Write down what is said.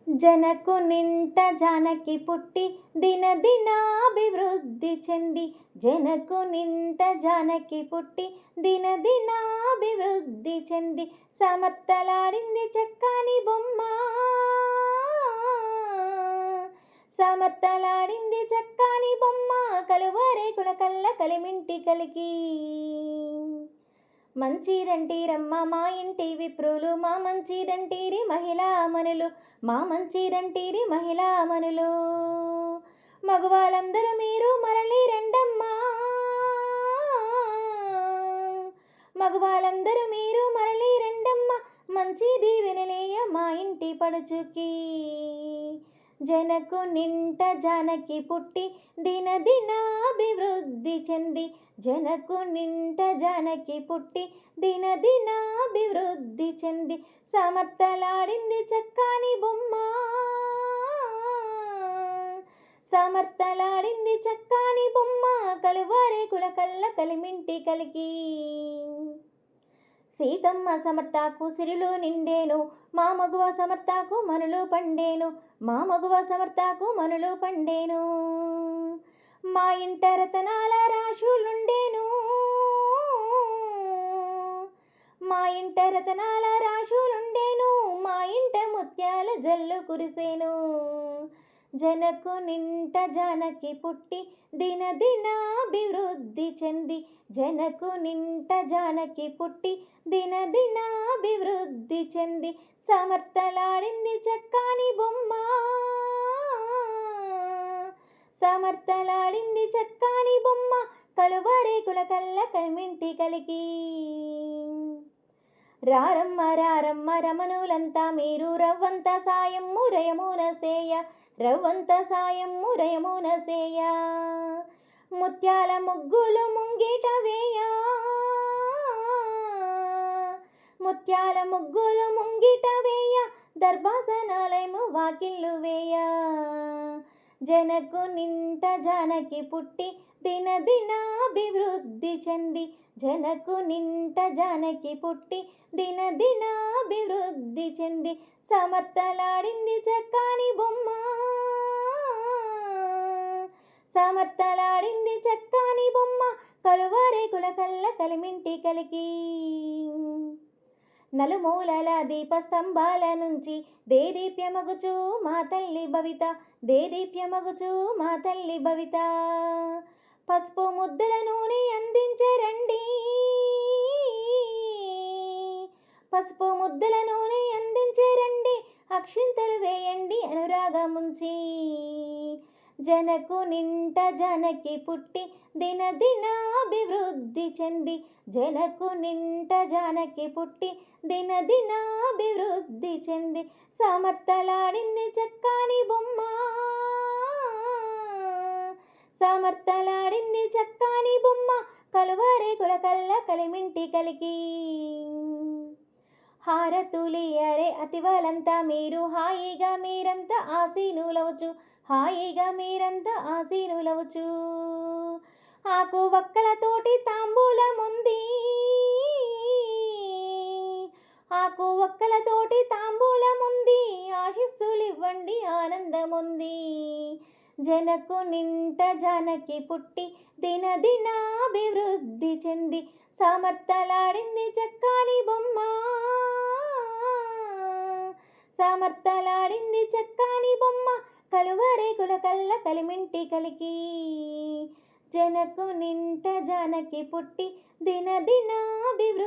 జనకు నింట జానకి పుట్టి దినదినాభివృద్ధి చెంది. జనకు నింట జానకి పుట్టి దినదినాభివృద్ధి చెంది. సమత్తలాడింది చక్కని బొమ్మ, సమత్తలాడింది చక్కని బొమ్మ, కలువరేకుల కల్ల కలిమింటి కలికి. మంచిదంటీరమ్మ మా ఇంటి విప్రులు, మా మంచిదంటీరి మహిళా మనులు, మా మంచిదంటీరి మహిళా మనులు. మగవాళ్ళందరూ మీరు మరలి రెండమ్మా, మగవాళ్ళందరూ మీరు మరలి రెండమ్మ, మంచి దీవెనలేయ మా ఇంటి పడుచుకి. జనకు నింట జానకి పుట్టి దినదినాభివృద్ధి చెంది. జనకు నింట జానకి పుట్టి దినదినాభివృద్ధి చెంది. సమర్థలాడింది చక్కని బొమ్మ, సమర్థలాడింది చక్కని బొమ్మ, కలువరేకుల కల్ల కలిమింటి కలికి. సీతమ్మ సమర్థకు సిరిలు నిండేను, మా మగువ సమర్థకు మనులు పండేను, మా మగువ సమర్థకు మనులు పండేను. మా ఇంట రతనాల రాశులుండేను, మా ఇంట రతనాల రాశులుండేను, మా ఇంట ముత్యాల జల్లు కురిసేను. జనకు నింట జానకి పుట్టి దినదినాభివృద్ధి చెంది. జనకు నింట జానకి పుట్టి దినదినాభివృద్ధి చెంది. సమర్థలాడింది చక్కని బొమ్మ, సమర్థలాడింది చక్కని బొమ్మ, కలువరేకుల కల్ల కలిమింటి కలికి. రారమ్మ రారమ్మ రమణులంతా మీరు, రవ్వంత సాయమ్ము రయమున సేయ, రవ్వంత సాయమ్ము రయమున సేయ. ముత్యాల ముగ్గులు ముంగిట వేయ, ముత్యాల ముగ్గులు ముంగిట వేయ, దర్భాసనాలయము వాకిళ్ళు వేయ. జనకు నింట జానకి పుట్టి దినదినాభివృద్ధి చెంది. జనకు నింట జానకి పుట్టి దినదినాభివృద్ధి చెంది. సమర్థలాడింది చక్కని బొమ్మ, సమర్థలాడింది చక్కని బొమ్మ, కలువరేకుల కల్ల కలిమింటి కలికి. నలుమూలల దీపస్తంభాల నుంచి దేదీప్యమగుచు మా తల్లి భవిత, దేదీప్యమగుచు మా తల్లి భవిత. పసుపు ముద్దల నూనె అందించరండి, పసుపు ముద్దల నూనె అందించరండి, అక్షింతలు వేయండి అనురాగముంచి. జనకు నింట జానకి పుట్టి దినదినాభివృద్ధి చెంది. జనకు నింట జానకి పుట్టి దినదినాభివృద్ధి చెంది. సమర్థలాడింది చక్కని బొమ్మ, సమర్థలాడింది చక్కని బొమ్మ, కలువరేకుల కల్ల కలిమింటి కలికి. హారతులియరే అతివలంతా మీరు, హాయిగా మీరంతా ఆసీనులవచ్చు, హాయిగా మీరంతా ఆసీనులవచ్చు. ఆకు వక్కలతోటి తాంబూలముంది, ఆకు వక్కలతోటి తాంబూలముంది, ఆశీస్సులివ్వండి ఆనందముంది. జనకు నింట జానకి పుట్టి దినదినాభివృద్ధి చెంది. సమర్థలాడింది చక్కని బొమ్మ, సమర్థలాడింది చక్కని బొమ్మ, కలువరేకుల కల్ల కలిమింటి కలికి. జనకు నింట జానకి పుట్టి దినదినాభివృద్ధి